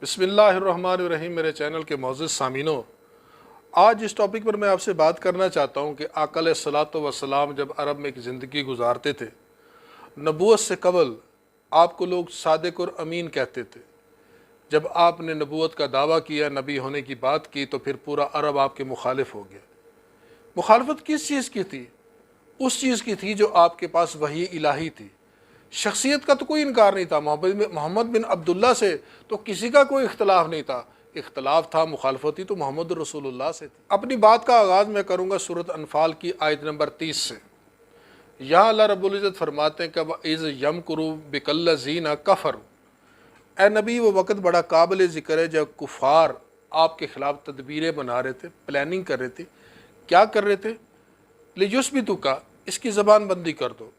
بسم اللہ الرحمن الرحیم۔ میرے چینل کے معزز سامعینوں، آج اس ٹاپک پر میں آپ سے بات کرنا چاہتا ہوں کہ آقا علیہ الصلوۃ والسلام جب عرب میں ایک زندگی گزارتے تھے، نبوت سے قبل آپ کو لوگ صادق اور امین کہتے تھے۔ جب آپ نے نبوت کا دعویٰ کیا، نبی ہونے کی بات کی، تو پھر پورا عرب آپ کے مخالف ہو گیا۔ مخالفت کس چیز کی تھی؟ اس چیز کی تھی جو آپ کے پاس وحی الہی تھی۔ شخصیت کا تو کوئی انکار نہیں تھا، محمد بن عبداللہ سے تو کسی کا کوئی اختلاف نہیں تھا، اختلاف تھا، مخالفت تھی تو محمد رسول اللہ سے تھی۔ اپنی بات کا آغاز میں کروں گا سورۃ انفال کی آیت نمبر 30 سے۔ یہاں اللہ رب العزت فرماتے ہیں کہ وَإِذْ يَمْكُرُ بِكَ الَّذِينَ كَفَرُوا، اے نبی وہ وقت بڑا قابل ذکر ہے جب کفار آپ کے خلاف تدبیریں بنا رہے تھے، پلاننگ کر رہے تھے۔ کیا کر رہے تھے؟ لِيُثْبِتُوكَ، اس کی زبان بندی کر دو،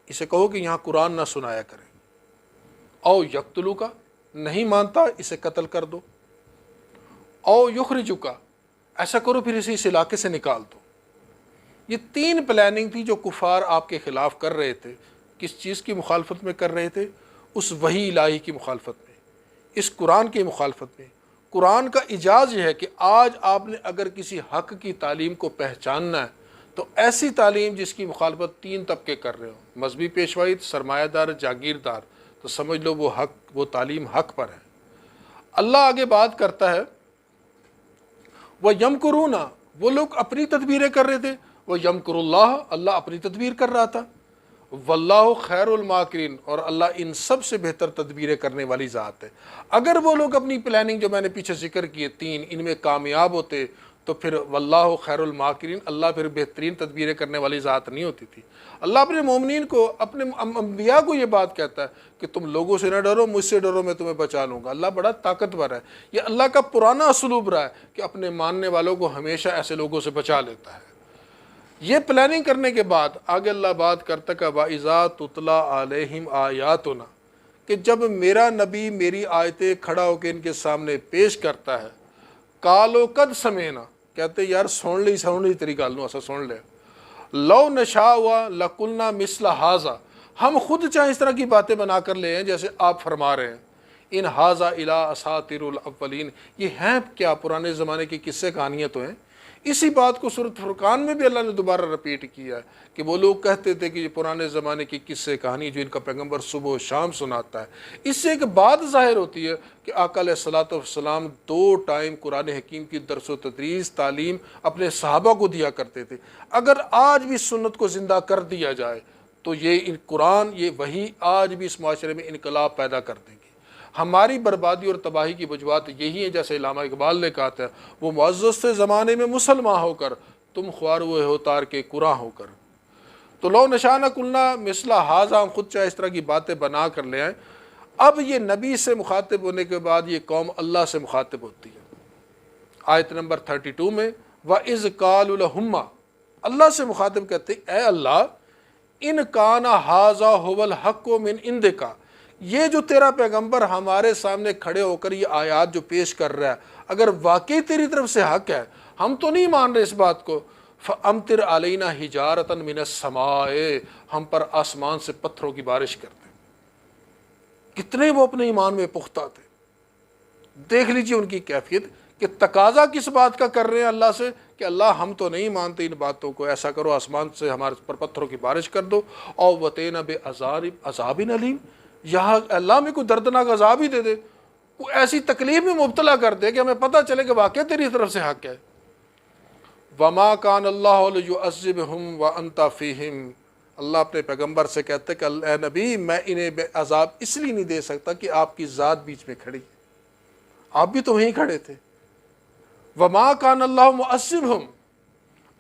اسے کہو کہ یہاں قرآن نہ سنایا کریں۔ او یقتلوک، نہیں مانتا اسے قتل کر دو۔ او یخرجوک، ایسا کرو پھر اسے اس علاقے سے نکال دو۔ یہ تین پلاننگ تھی جو کفار آپ کے خلاف کر رہے تھے۔ کس چیز کی مخالفت میں کر رہے تھے؟ اس وحی الہی کی مخالفت میں، اس قرآن کی مخالفت میں۔ قرآن کا اعجاز یہ ہے کہ آج آپ نے اگر کسی حق کی تعلیم کو پہچاننا ہے تو ایسی تعلیم جس کی مخالفت تین طبقے کر رہے ہوں، مذہبی پیشوائی، سرمایہ دار، جاگیردار، تو سمجھ لو وہ حق، وہ تعلیم حق پر ہے۔ اللہ آگے بات کرتا ہے وَيَمْكُرُونَ، وہ لوگ اپنی تدبیریں کر رہے تھے، وَيَمْكُرُ اللَّهُ، اللہ اپنی تدبیر کر رہا تھا، وَاللَّهُ خَيْرُ الْمَاكِرِينَ، اور اللہ ان سب سے بہتر تدبیریں کرنے والی ذات ہے۔ اگر وہ لوگ اپنی پلاننگ جو میں نے پیچھے ذکر کیے تین، ان میں کامیاب ہوتے تو پھر واللہ خیر الماکرین، اللہ پھر بہترین تدبیریں کرنے والی ذات نہیں ہوتی تھی۔ اللہ اپنے مومنین کو، اپنے انبیاء کو یہ بات کہتا ہے کہ تم لوگوں سے نہ ڈرو، مجھ سے ڈرو، میں تمہیں بچا لوں گا۔ اللہ بڑا طاقتور ہے۔ یہ اللہ کا پرانا اسلوب رہا ہے کہ اپنے ماننے والوں کو ہمیشہ ایسے لوگوں سے بچا لیتا ہے۔ یہ پلاننگ کرنے کے بعد آگے اللہ بات کرتا کہ وَإِذَا تُتْلَىٰ عَلَيْهِمْ آيَاتُنَا، کہ جب میرا نبی میری آیتیں کھڑا ہو کے ان کے سامنے پیش کرتا ہے، قَالُوا قَدْ سَمِعْنَا، کہتے یار سن لی تیری گل نو، اسا سن لے۔ لو نشاء لقلنا مثل ھذا، ہم خود چاہے اس طرح کی باتیں بنا کر لے ہیں جیسے آپ فرما رہے ہیں۔ ان ھذا الا اساطیر الاولین، یہ ہیں کیا پرانے زمانے کی قصے کہانیاں تو ہیں۔ اسی بات کو سورۃ فرقان میں بھی اللہ نے دوبارہ رپیٹ کیا ہے کہ وہ لوگ کہتے تھے کہ یہ پرانے زمانے کی قصے کہانی جو ان کا پیغمبر صبح و شام سناتا ہے۔ اس سے ایک بات ظاہر ہوتی ہے کہ آقا علیہ الصلوۃ والسلام 2 ٹائم قرآن حکیم کی درس و تدریس، تعلیم اپنے صحابہ کو دیا کرتے تھے۔ اگر آج بھی سنت کو زندہ کر دیا جائے تو یہ قرآن، یہ وحی آج بھی اس معاشرے میں انقلاب پیدا کر دیں گے۔ ہماری بربادی اور تباہی کی وجوہات یہی ہیں، جیسے علامہ اقبال نے کہا تھا، وہ معزز سے زمانے میں مسلمان ہو کر، تم خوار ہوئے ہو تار کے قرآن ہو کر۔ تو لو نشاء قلنا مثل ھذا، ہم خود چاہے اس طرح کی باتیں بنا کر لے آئیں۔ اب یہ نبی سے مخاطب ہونے کے بعد یہ قوم اللہ سے مخاطب ہوتی ہے۔ آیت نمبر 32 میں وَإِذْ قَالُوا لَهُمَّ، اللہ سے مخاطب کہتے اے اللہ، ان کان ھذا ھو الحق من عندک، یہ جو تیرا پیغمبر ہمارے سامنے کھڑے ہو کر یہ آیات جو پیش کر رہا ہے اگر واقعی تیری طرف سے حق ہے، ہم تو نہیں مان رہے اس بات کو، فَأَمْطِرْ عَلَيْنَا حِجَارَةً مِنَ السَّمَاءِ، ہم پر آسمان سے پتھروں کی بارش کر دیں۔ کتنے وہ اپنے ایمان میں پختہ تھے۔ دیکھ لیجئے ان کی کیفیت کہ تقاضا کس بات کا کر رہے ہیں اللہ سے کہ اللہ ہم تو نہیں مانتے ان باتوں کو، ایسا کرو آسمان سے ہمارے پر پتھروں کی بارش کر دو، اور وَتَيْنَا بِعَذَابٍ أَلِيمٍ، یہاں اللہ میں کوئی دردناک عذاب ہی دے دے، کوئی ایسی تکلیف میں مبتلا کر دے کہ ہمیں پتہ چلے کہ واقعی تیری طرف سے حق ہے۔ وَمَا كَانَ اللَّهُ لِيُعَذِّبَهُمْ وَأَنْتَ فِيهِمْ، اللہ اپنے پیغمبر سے کہتے کہ اے نبی میں انہیں عذاب اس لیے نہیں دے سکتا کہ آپ کی ذات بیچ میں کھڑی، آپ بھی تو وہیں کھڑے تھے۔ وَمَا كَانَ اللَّهُ مُعَذِّبَهُمْ،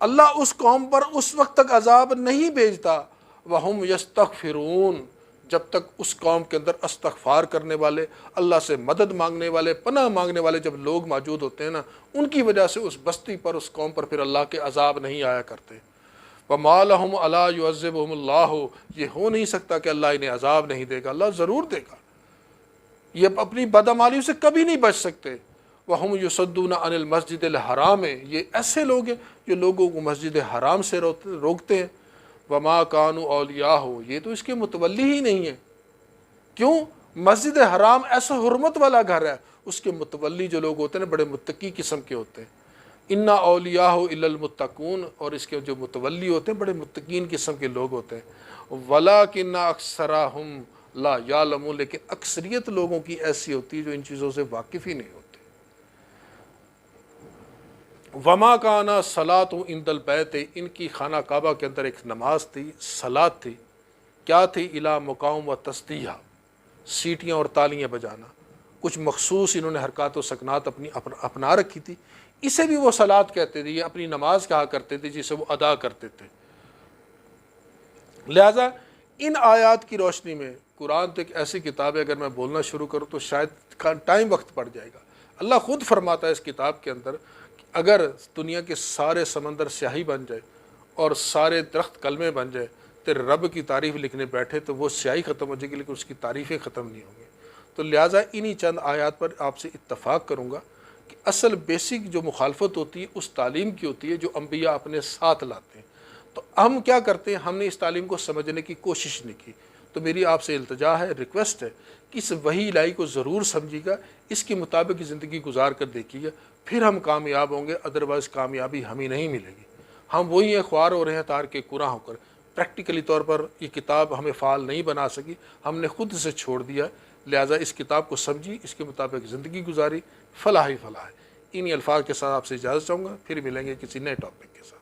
اللہ اس قوم پر اس وقت تک عذاب نہیں بھیجتا، وَهُمْ يَسْتَغْفِرُونَ، جب تک اس قوم کے اندر استغفار کرنے والے، اللہ سے مدد مانگنے والے، پناہ مانگنے والے جب لوگ موجود ہوتے ہیں نا، ان کی وجہ سے اس بستی پر، اس قوم پر پھر اللہ کے عذاب نہیں آیا کرتے۔ وَمَا لَهُمْ أَلَا يُعَذِّبُهُمُ اللَّهُ، یہ ہو نہیں سکتا کہ اللہ انہیں عذاب نہیں دے گا، اللہ ضرور دے گا۔ یہ اپنی بدعمالیوں سے کبھی نہیں بچ سکتے۔ وَهُمْ يُصَدُّونَ عَنِ الْمَسْجِدِ الْحَرَامِ، یہ ایسے لوگ ہیں جو لوگوں کو مسجد حرام سے روکتے ہیں۔ وَمَا كَانُوا أَوْلِيَاءَهُ، یہ تو اس کے متولی ہی نہیں ہیں۔ کیوں؟ مسجد حرام ایسا حرمت والا گھر ہے، اس کے متولی جو لوگ ہوتے ہیں بڑے متقی قسم کے ہوتے ہیں، انا اولیاء الا المتقون، اور اس کے جو متولی ہوتے ہیں بڑے متقین قسم کے لوگ ہوتے ہیں، ولکن اکثرہم لا یعلمون، لیکن اکثریت لوگوں کی ایسی ہوتی ہے جو ان چیزوں سے واقف ہی نہیں ہوتے۔ وما کانا صلاۃ عند البیت، ان کی خانہ کعبہ کے اندر ایک نماز تھی، صلاۃ تھی، کیا تھی؟ الا مقام و تصدیہ، سیٹیاں اور تالیاں بجانا، کچھ مخصوص انہوں نے حرکات و سکنات اپنا رکھی تھی، اسے بھی وہ صلاۃ کہتے تھے، یہ اپنی نماز کہا کرتے تھے جسے وہ ادا کرتے تھے۔ لہٰذا ان آیات کی روشنی میں قرآن تو ایک ایسی کتاب ہے، اگر میں بولنا شروع کروں تو شاید ٹائم وقت پڑ جائے گا۔ اللہ خود فرماتا ہے اس کتاب کے اندر کہ اگر دنیا کے سارے سمندر سیاہی بن جائے اور سارے درخت کلمے بن جائے تو رب کی تعریف لکھنے بیٹھے تو وہ سیاہی ختم ہو جائے گی لیکن اس کی تعریفیں ختم نہیں ہوں گی۔ تو لہٰذا انہی چند آیات پر آپ سے اتفاق کروں گا کہ اصل بیسک جو مخالفت ہوتی ہے اس تعلیم کی ہوتی ہے جو انبیاء اپنے ساتھ لاتے ہیں۔ تو ہم کیا کرتے ہیں؟ ہم نے اس تعلیم کو سمجھنے کی کوشش نہیں کی۔ تو میری آپ سے التجا ہے، ریکویسٹ ہے کہ اس وحی الہی کو ضرور سمجھیے گا، اس کے مطابق زندگی گزار کر دیکھیے گا، پھر ہم کامیاب ہوں گے، ادروائز کامیابی ہمیں نہیں ملے گی۔ ہم وہی ہیں خوار ہو رہے ہیں تار کے قرآن ہو کر۔ پریکٹیکلی طور پر یہ کتاب ہمیں فعال نہیں بنا سکی، ہم نے خود سے چھوڑ دیا، لہٰذا اس کتاب کو سمجھی، اس کے مطابق زندگی گزاری، فلاح ہی فلاح ہے۔ انہی الفاظ کے ساتھ آپ سے اجازت چاہوں گا، پھر ملیں گے کسی نئے ٹاپک کے ساتھ۔